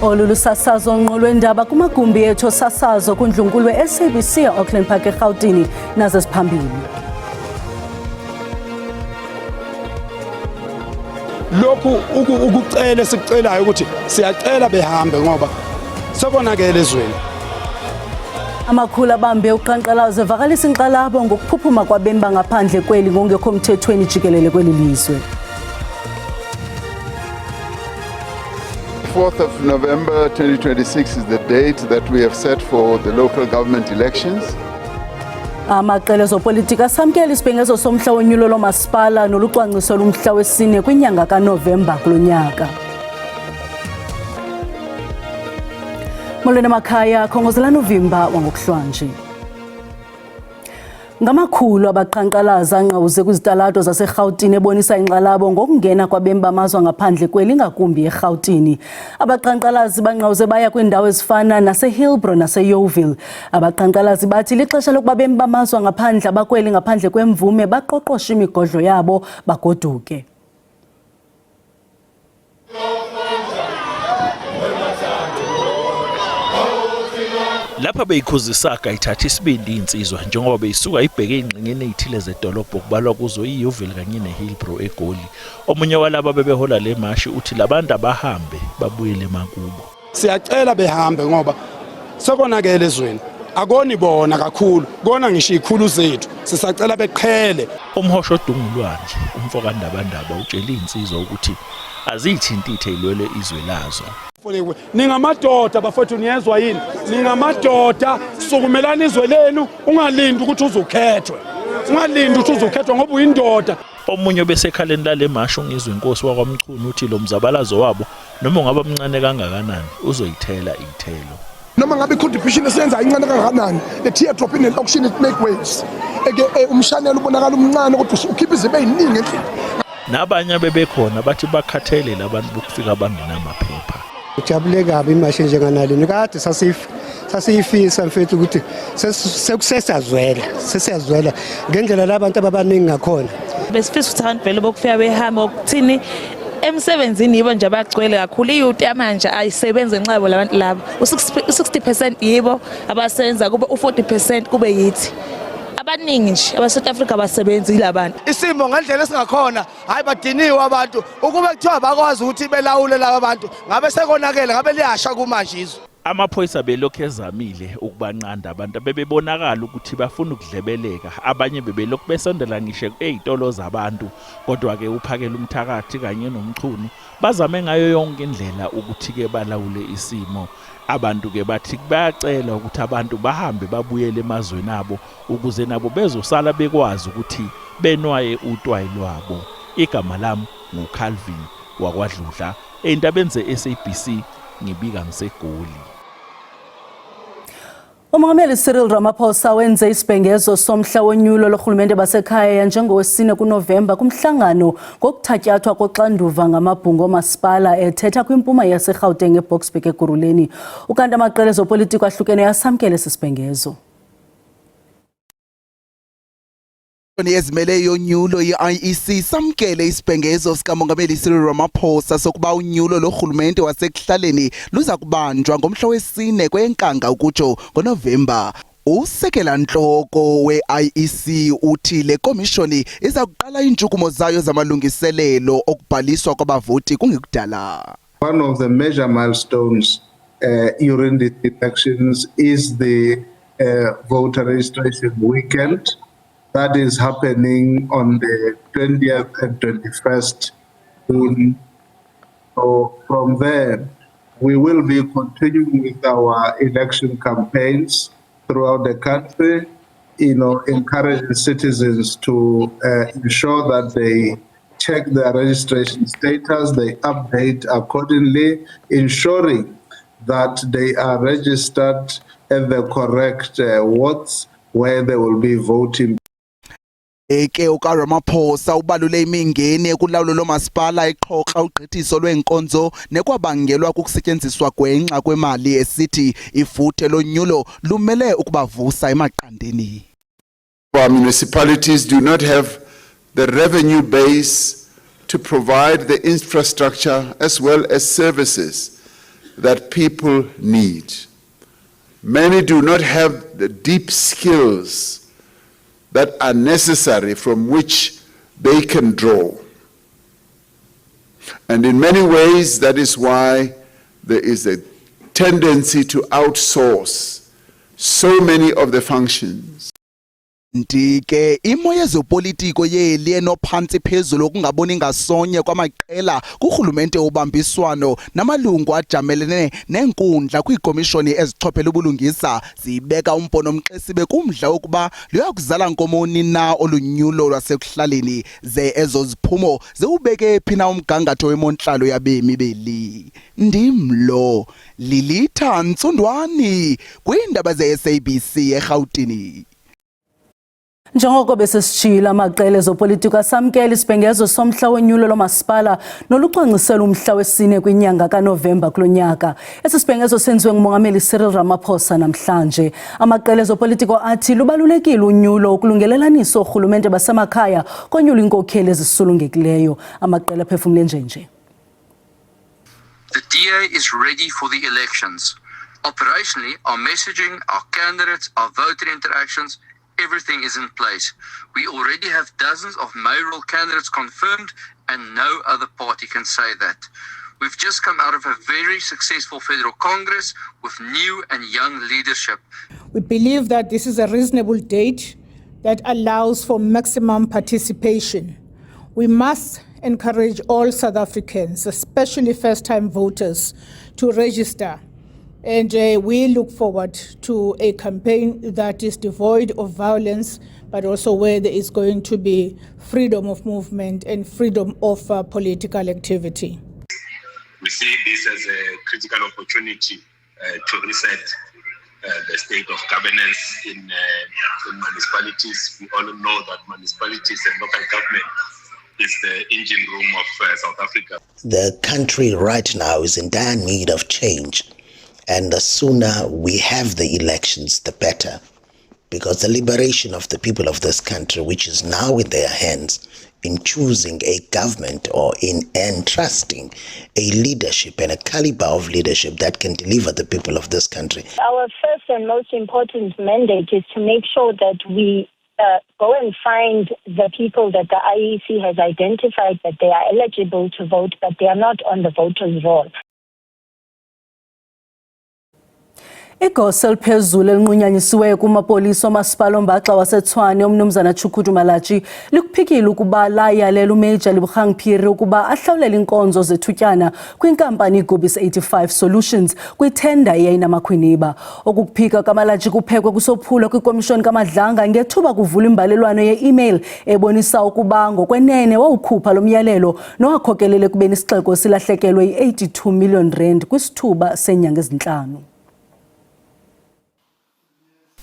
Olu lusasazo ngqo lwendaba kumagumbi ethu sasazo kundlunkulu we-SABC e-Auckland Park eGauteng nazo siphambili. Lokhu ukucela sikucelayo ukuthi siyacela behambe ngoba sekonakele ezweni. Amakhulu abambe uqhankqalazo evakalisa inxalabo ngokuphuphuma kwabemi bangaphandle kweli ngongekho mthethweni jikelele kweli lizwe. 4th of November 2026 is the date that we have set for the local government elections. Amaqela ezopolitiko asamkela isibhengezo somhla wonyulo lomasipala nolucwangciso lumhla wesine kwinyanga kaNovemba kulo nyaka. Molweni emakhaya, khongozelani uvimba wangokuhlwanje. Ngamakhulu abaqhankqalaza anqawuze kwizitalato zaseGauteng ebonisa inxalabo ngokungena kwabemi bamazwe ngaphandle kweli ngakumbi eGauteng. Abaqhankqalazi banqawuze baya kwiindawo ezifana naseHillbrow naseYeoville. Abaqhankqalazi bathi lixesha lokuba abemi bamazwe ngaphandle abakweli ngaphandle kwemvume baqoqoshe imigodlo yabo bagoduke. Lapha beyikhuzisaka ithatha isibindi insizwa njengoba beyisuka ibheke ingxingeni ezithile zedolobho kubalwa kuzo iYeoville kanye neHillbrow eGoli. Omunye walabo bebehola le mashi uthi labantu abahambe babuyele emakubo. Siyacela behambe ngoba sekonakele ezweni. Akoni bona kakhulu, kona ngisho ikhulu zethu. Sisacela beqhele. Umhosha odungulwanje umfokandabandaba utshela insizwa ukuthi azithintithe ilwele izwe lazo. Ningamadoda bafowethu niyezwa yini? Ningamadoda sukumelana izwe lenu ungalindi ukuthi uzukhethwe. Ungalindi ukuthi uzukhethwa ngoba uyindoda. Omunye besekhaleni lale mashi ungizwe inkosi wakwaMchunu uthi lo mzabalazo wabo noma ungaba mncane kangakanani uzoyithela ithelo. Noma ngabe icontribution esenza incane kangakanani the teardrop in an auction it make waves. Umshanelo ubonakala umncane kodwa ukhipha izibe eziningi endlini. Nabanye bebekhona bathi bakhathele labantu bokufika bangenamaphepha. Ujabule kabi imashi njenganaleni kade sasiyifisa mfethu ukuthi sesiyazwela ngendlela labantu ababaningi ngakhona. Besifisa ukuthi abantu vele bokufika behamba okuthini emsebenzini yibo nje abagcwele kakhulu iyuti yamanje ayisebenze nxabo labantu labo u60% yibo abasenza kube u40% kube yithi. Abaningi nje abaSouth Africa abasebenzi yilabantu. Isimo ngendlela esingakhona hayi badiniwe abantu ukube kuthiwa bakwazi ukuthi belawule laba bantu ngabe sekonakele ngabe liyasha kumanje izwe. Amaphoyisa belokhu ezamile ukubanqanda abantu bebebonakala ukuthi bafuna ukudlebeleka abanye bebelokhu besondela ngisho ezitolo zabantu kodwa ke uphakela umthakathi kanye nomchunu bazame ngayo yonke indlela ukuthi ke balawule isimo. Abantu ke bathi bayacela ukuthi abantu bahambe babuyele emazweni abo ukuze nabo bezosala bekwazi ukuthi benwaye utwayi lwabo. Igama lami nguCalvin wakwaDludla endabeni zeSABC ngibika ngiseGoli. Umongameli Cyril Ramaphosa wenze isibhengezo somhla wonyulo lohulumende basekhaya njengowesine kuNovemba kumhlangano ngokuthatyathwa koxanduva ngamabhungu omasipala ethetha kwimpuma yaseGauteng eBoksburg eGuruleni. Ukanti amaqela ezopolitiko ahlukeneyo asamkele esi sibhengezo. Ezimele yonyulo ye-IEC samkele isibhengezo sikamongameli Cyril Ramaphosa sokuba unyulo lohulumende wasekuhlaleni luza kubanjwa ngomhla wesine kweNkanga ukutsho ngoNovemba. Usekela nhloko we-IEC uthi le komishoni iza kuqala intshukumo zayo zamalungiselelo okubhaliswa kwabavoti kungekudala. One of the major milestones during the elections is the voter registration weekend. That is happening on the 20th and 21st June. So from there, we will be continuing with our election campaigns throughout the country, encouraging citizens to ensure that they check their registration status, they update accordingly, ensuring that they are registered at the correct wards where they will be voting. Eke ukaRamaphosa ubalule imingeni ekulawulo lomasipala eqhoqa ugqithiso lwenkonzo nekwabangelwa kukusetyenziswa gwenxa kwemali esithi ifuthe lonyulo lumele ukubavusa emaqandeni. Our municipalities do not have the revenue base to provide the infrastructure as well as services that people need. Many do not have the deep skills that are necessary from which they can draw. And in many ways, that is why there is a tendency to outsource so many of the functions. Ndike imo yezopolitiko yeli enophansi phezulu okungaboni ngasonye kwamaqela kuhulumente obambiswano namalungu ajamelene nenkundla kwiikomishoni ezichophela ubulungisa zibeka umbono omxesibe kumdla wokuba luyakuzala nkomoni na olunyulo lwasekuhlaleni ze ezo ziphumo zewubeke phi na umgangatho wemontlalo yabemi beli. Ndimlo Lilitha Ntsundwani kwiindaba ze-SABC eRhawutini. Njengoko besesitshila amaqela ezopolitiko asamkela isibhengezo somhla wonyulo lomasipala nolucwangcisela umhla wesine kwinyanga kaNovemba kulo nyaka. Esi sibhengezo senziwe ngumongameli Cyril Ramaphosa namhlanje. Amaqela ezopolitiko athi lubalulekile unyulo ukulungelelanisa urhulumente basemakhaya konyula inkokheli ezisulungekileyo. Amaqela aphefumle njenje. The DA is ready for the elections. Operationally, our messaging, our candidates, our voter interactions, everything is in place. We already have dozens of mayoral candidates confirmed, and no other party can say that. We've just come out of a very successful federal Congress with new and young leadership. We believe that this is a reasonable date that allows for maximum participation. We must encourage all South Africans, especially first-time voters, to register. And we look forward to a campaign that is devoid of violence, but also where there is going to be freedom of movement and freedom of political activity. We see this as a critical opportunity to reset the state of governance in municipalities. We all know that municipalities and local government is the engine room of South Africa. The country right now is in dire need of change. And the sooner we have the elections, the better. Because the liberation of the people of this country, which is now in their hands, in choosing a government or in entrusting a leadership and a caliber of leadership that can deliver the people of this country. Our first and most important mandate is to make sure that we go and find the people that the IEC has identified that they are eligible to vote, but they are not on the voters' roll. Igosa eliphezulu elinqunyanyisiweyo kumapolisa omasipala ombaxa waseTshwane umnumzana Tshukudu Malachi likuphikile ukuba layalela uMajor Lebogang Phiri ukuba ahlawulele inkonzo zethutyana kwinkampani iGubis 85 Solutions kwithenda eyayinamakhwiniba. Okukuphika kaMalachi kuphekwe kusophulwa kwikomishoni kaMadlanga ngethuba kuvula imbalelwano ye-email ebonisa ukuba ngokwenene wawukhupha lo myalelo nowakhokelele ekubeni isixeko silahlekelwe i-82 million rand kwisithuba senyanga ezintlanu.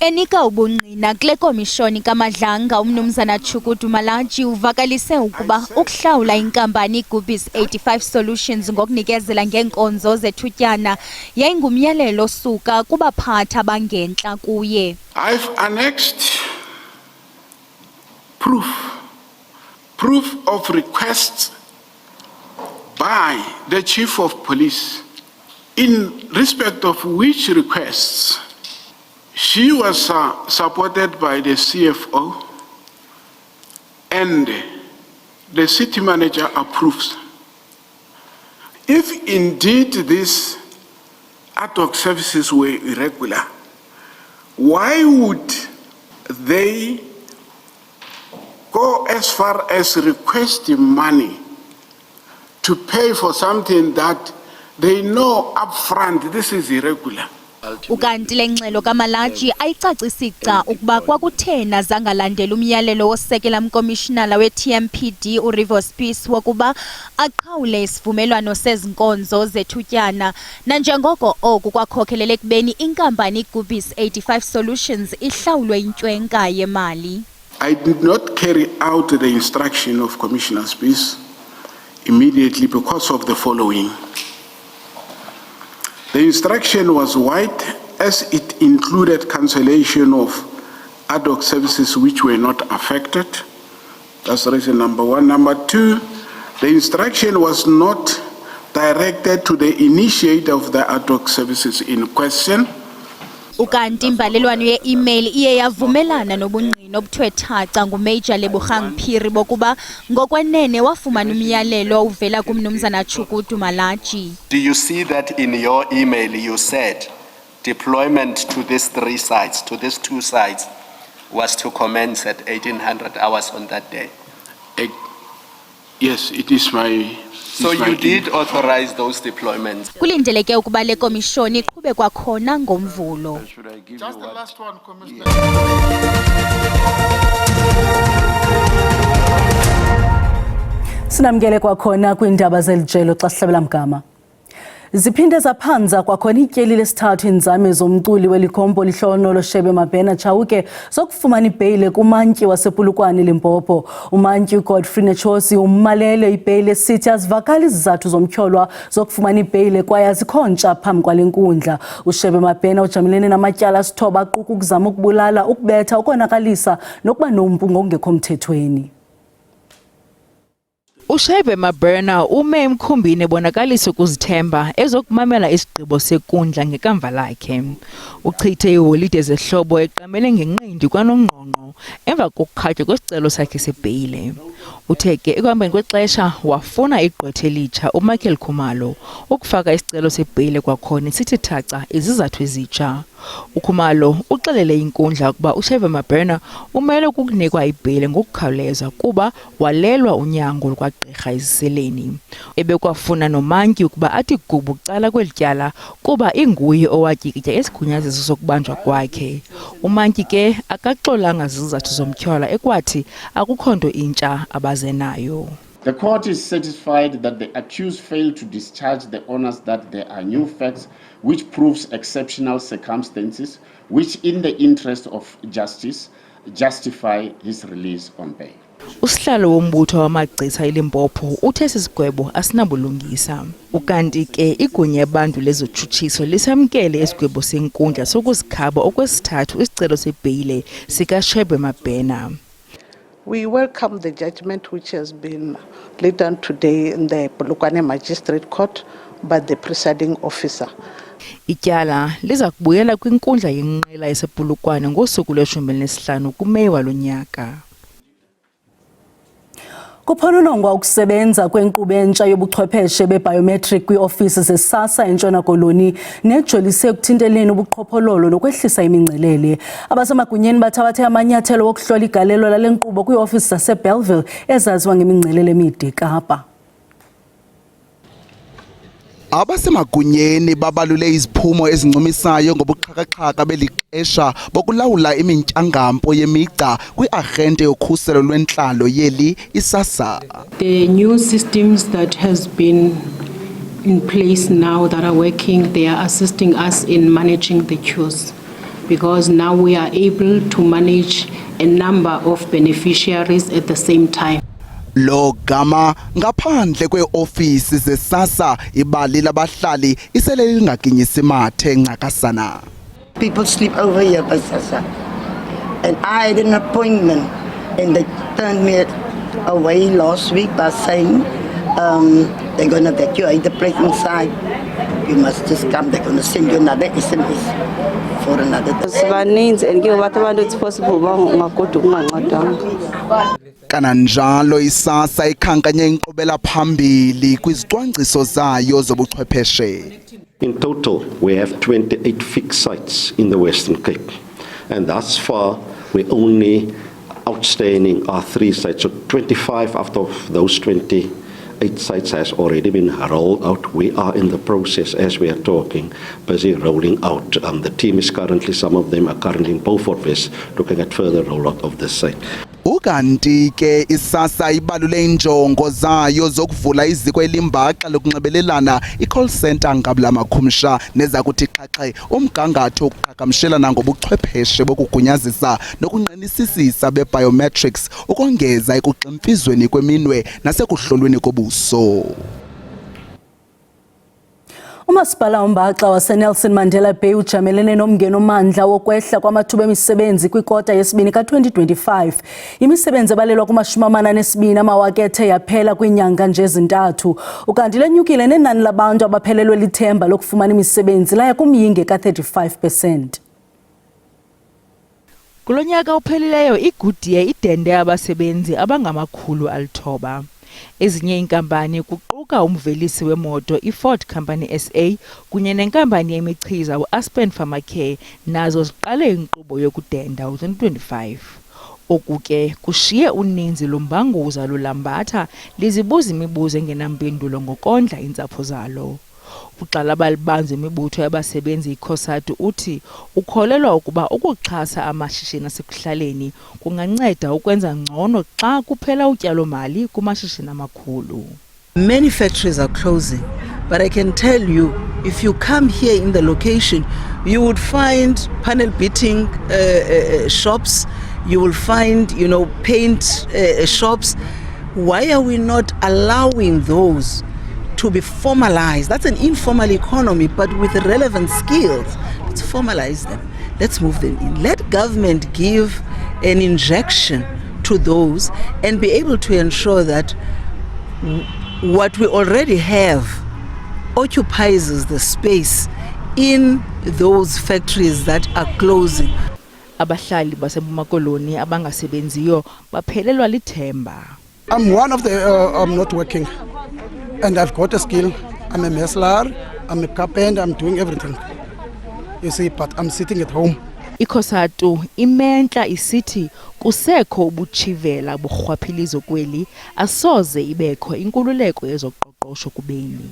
Enika ubungqina kule komishoni kaMadlanga umnumzana Tshukudu Malachi uvakalise ukuba ukuhlawula inkampani iGubis 85 Solutions ngokunikezela ngeenkonzo zethutyana yayingumyalelo suka kubaphatha bangentla kuye. I've annexed proof of requests by the Chief of Police in respect of which requests she was supported by the CFO and the city manager approves. If indeed these ad hoc services were irregular, why would they go as far as requesting money to pay for something that they know upfront this is irregular? Ukanti le ngxelo kaMalachi ayicacisika ukuba kwakuthena zangalandela umyalelo wosekela umkomishinala we-TMPD uRivers Peace wokuba aqhawule isivumelwano sezinkonzo zethutyana nanjengoko oku kwakhokhelele ekubeni inkampani iGubis 85 Solutions ihlawulwe intwenka yemali. I did not carry out the instruction of Commissioner Peace immediately because of the following. The instruction was wide as it included cancellation of ad hoc services which were not affected. That's reason number one. Number two, the instruction was not directed to the initiator of the ad hoc services in question. Ukanti imbalelwano ye-email iye yavumelana nobungqina obuthwethaca nguMajor Lebogang Phiri bokuba ngokwenene wafumana umyalelo uvela kumnumzana Chukutu Malachi. Do you see that in your email you said deployment to these 3 sites, to these 2 sites, was to commence at 1800 hours on that day? Yes, it is my... So you did authorize those deployments? Kulindeleke ukuba le komishoni iqhube kwakhona ngoMvulo. Just the last one, Commissioner. Sinamkele kwakhona kwindaba zelijelo xa sihlabela mgama. Ziphinde zaphanza kwakhona ityeli lesithathu inzame zomculi welikhompo Lihlonolo Shebe Mabhena Chauke zokufumana ibheyile kumantyi wasepulukwane Limpopo. Umantyi Godfrey Nechosi ummalele ibheyile esithi azivakali izizathu zomtyholwa zokufumana ibheyile kwaye azikhontsha phambi kwale nkundla. uShebe Mabhena ujamelene namatyala asithoba aquka ukuzama ukubulala, ukubetha, ukonakalisa nokuba nompu ngokungekho mthethweni. uShebe Mabhena ume emkhumbini ebonakalisa ukuzithemba ezokumamela isigqibo sekundla ngekamva lakhe. Uchithe iholide zehlobo eqamele ngenqindi kwanongqongqo emva kokukhatywa kwesicelo sakhe sebheyile. Uthe ke ekuhambeni kwexesha wafuna igqwetha elitsha uMichael Khumalo ukufaka isicelo sebheyile kwakhona sithi thaca izizathu ezitsha. uKhumalo uxelele inkundla ukuba uShebe Mabhena umele ukunikwa ibheyile ngokukhawuleza kuba walelwa unyango lwagqirha eziseleni. Ebekwafuna nomantyi ukuba athi gubu kucala kwelityala kuba inguye owatyikitya isigunyaziso sokubanjwa kwakhe. Umantyi ke akaxolanga zizathu zomtyhola ekwathi akukho nto intsha abaze nayo. The court is satisfied that the accused failed to discharge the honors, that there are new facts which proves exceptional circumstances which in the interest of justice justify his release on bail. Usihlalo wombutho wamagqirha eLimpopo uthe sisigwebo asinabulungisa. Ukanti ke igunya abantu lezotshutshiso lisamkele isigwebo senkundla sokuzikhaba okwesithathu isicelo sebheyile sikaShebe Mabhena. We welcome the judgment which has been laid down today in the Polokwane Magistrate Court by the presiding officer. Ityala liza kubuyela kwinkundla yenqila esepulukwane ngosuku lwe-15 kuMeyi walonyaka. Kuphononongwa ukusebenza kwenkqubo entsha yobuchwepheshe bebiometric kwiofisi zeSASSA eNtshona Koloni nejolise ekuthinteleni ubuqhophololo nokwehlisa imingcelele. Abasemagunyeni bathabathe amanyathelo wokuhlola igalelo lale nkqubo kwiofisi zaseBellville ezaziwa ngemingcelele emide eKapa. Abasemagunyeni babalule iziphumo ezincumisayo ngobuxhakaxhaka belixesha bokulawula imintyangampo yemigca kwiarhente yokhuselo lwentlalo yeli iSASSA. The new systems that has been in place now that are working, they are assisting us in managing the queues because now we are able to manage a number of beneficiaries at the same time. Lo gama ngaphandle kweofisi zeSASSA ibali labahlali isele lingaginyisi mathe ngcakasana. People sleep over here by SASSA and I had an appointment and they turned me away last week by saying they're going to evacuate the place inside. You must just come, they're going to send you another SMS for another day. Kananjalo iSASSA ikhankanye inkqubela phambili kwizicwangciso zayo zobuchwepheshe. In total, we have 28 fixed sites in the Western Cape, and thus far we only outstanding are 3 sites. So 25 out of those 28 sites has already been rolled out. We are in the process, as we are talking, busy rolling out. The team is currently, some of them are currently in Beaufort West, looking at further rollout of this site. Ukanti ke iSASSA ibalule injongo zayo zokuvula iziko elimbaxa lokunxibelelana i-call center ngabula makhumsha neza kuthi xhaxhe umgangatho wokuqhagamshelana ngobuchwepheshe bokugunyazisa nokunqenisisisa bebiometrics ukongeza ekugximfizweni kweminwe nasekuhlolweni kobuso. Umasipala uMbaxa waseNelson Mandela Bay ujamelene nomngeno mandla wokwehla kwamathuba emisebenzi kwikota yesibini ka-2025. Imisebenzi ebalelwa kuma-42 amawaka yaphela kwiinyanga nje ezintathu. Ukanti lenyukile nenani labantu abaphelelwe lithemba lokufumana imisebenzi laya kumyinge ka-35%. Kulo nyaka uphelileyo iGoodyear idende abasebenzi abangama-900. Ezinye iinkampani kuquka umvelisi wemoto iFord Company SA kunye nenkampani yemichiza uAspen Pharmacare nazo ziqale inkqubo yokudenda u-2025. Oku ke kushiye uninzi lombanguza lulambatha lizibuza imibuzo engenampendulo ngokondla iintsapho zalo. Uxalaba libanzi imibutho yabasebenzi iCOSATU uthi ukholelwa ukuba ukuxhasa amashishini asekuhlaleni kunganceda ukwenza ngcono xa kuphela utyalo-mali kumashishini amakhulu. Many factories are closing, but I can tell you, if you come here in the location, you would find panel beating shops, you will find, paint shops. Why are we not allowing those to be formalized? That's an informal economy, but with relevant skills. Let's formalize them. Let's move them in. Let government give an injection to those and be able to ensure that what we already have occupies the space in those factories that are closing. Abahlali baseMpuma Koloni abangasebenziyo baphelelwa lithemba. I'm one of the I'm not working and I've got a skill. I'm a meslar, I'm a carpenter, I'm doing everything. You see, but I'm sitting at home. iCOSATU imentla isithi kusekho ubutshivela borhwaphilizo kweli asoze ibekho inkululeko yezoqoqosho kubeni.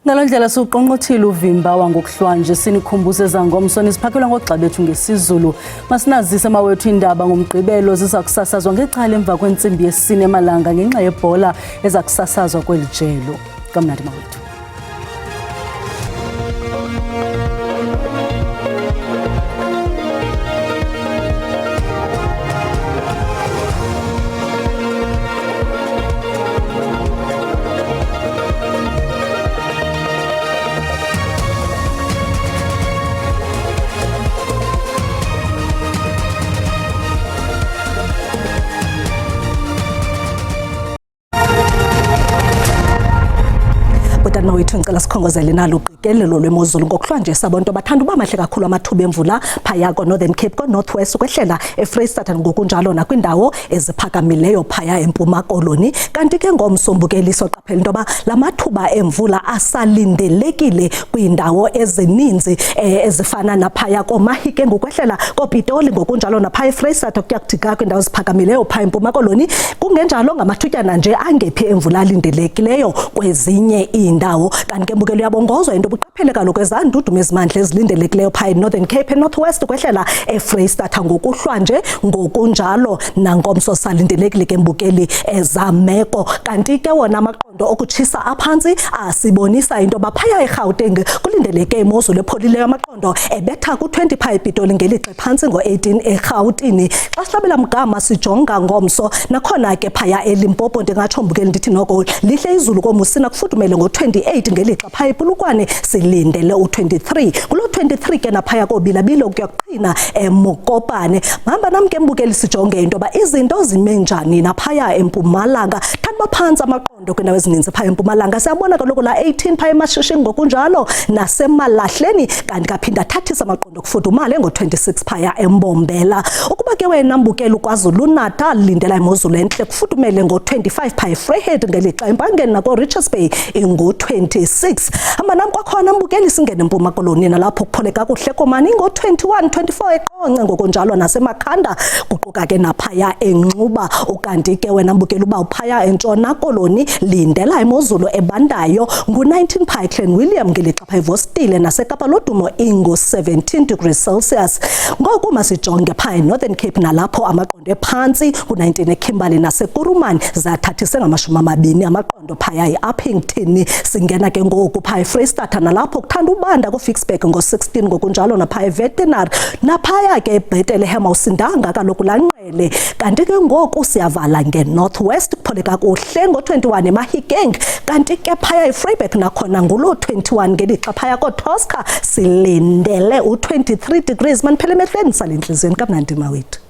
Ngalo ndlela siuqonqothile uvimba wangokuhlwanje sinikhumbuze zangomso nisiphakelwa ngogxa bethu ngesiZulu. Masinazise amawethu indaba ngomgqibelo ziza kusasazwa ngecala emva kwentsimbi yesine emalanga ngenxa yebhola eza kusasazwa kweli jelo. Kamnandi mawethu. Mawethu ngicela sikhongozele nalo uqikelelo lwemozulu ngokuhlanje sabonto bathanda uba mahle kakhulu amathuba emvula phaya ko-Northern Cape ko-North West ukwehlela eFreystata ngokunjalo nakwindawo eziphakamileyo phaya eMpuma Koloni. Kanti ke ngomsombukeliso qaphela into yoba la mathuba emvula asalindelekile kwiindawo ezininzi ezifana naphaya koMahike ngokwehlela koPitoli ngokunjalo naphaya eFreystata kuya kuthika kwindawo eziphakamileyo phaya eMpuma Koloni. Kungenjalo ngamathutyana nje angephi emvula alindelekileyo kwezinye iindawo. Kanti ke mbukelo yabongozwa into buqaphele kaloku ezandudumo ezimandla ezilindelekileyo phaya eNorthern Cape eNorth West ukwehlela eFreystata ngokuhlwanje ngokunjalo nangomso salindelekile ke mbukeli ezameko. Kanti ke wona amaqondo okutshisa aphantsi asibonisa into yoba phaya eGauteng kulindeleke imozulu epholileyo amaqondo ebetha ku-20 phaya ePitoli ngelixa phantsi ngo-18 eRhawutini. Xa sihlabela mgama sijonga ngomso nakhona ke phaya eLimpopo ndingatsho mbukeli ndithi noko lihle izulu komusina kufudumele ngo-28 ngelixa phaya ePolokwane silindele u-23. Kulo 23 ke naphaya kobilabile kuyakuqhina eMokopane. Mahamba nam ke mbukeli sijonge into yoba izinto zime njani naphaya eMpumalanga. Thanda baphantsi amaqondo kwindawo ezininzi phaya eMpumalanga. Siyabona kaloku la 18 phaya eMashishini ngokunjalo naseMalahleni kanti kaphinda thathisa amaqondo kufudumale ngo-26 phaya eMbombela. Ukuba ke wena mbukeli uKwaZulu Natal lindela imozulu entle kufudumele ngo-25 phaya eVryheid ngelixa eMpangeni nako-Richards Bay ngo-26. Hamba nam kwakhona mbukeli singene eMpuma Koloni nalapho kuphole kakuhle komani ngo-21, 24 eQonce ngokunjalo nasemakhanda kuquka ke naphaya eNxuba. Ukanti ke wena mbukeli uba uphaya eNtshona Koloni lindela imozulu ebandayo ngu-19 phaya eClan William ngelixa phaya eVostile naseKapa Lodumo ingo-17 degrees Celsius. Ngoku masijonge phaya eNorthern Cape nalapho amaqondo ephantsi ku-19 eKimberley naseKuruman zathathise ngamashumi amabini amaqondo phaya eUppington. Singena Siyangena ke ngoku phaa eFreystata nalapho kuthanda ubanda koFixburg ngo-16 ngokunjalo naphaa eVeterinary naphaya ke eBethlehem awusindanga kaloku lanqele kanti ke ngoku siyavala ngeNorthwest kuphole kakuhle ngo-21 eMahikeng kanti ke phaya eVryburg nakhona ngulo 21 ngelixa phaya koTosca silindele u-23 degrees maniphele emehlweni salenhlizweni kamnandi mawethu.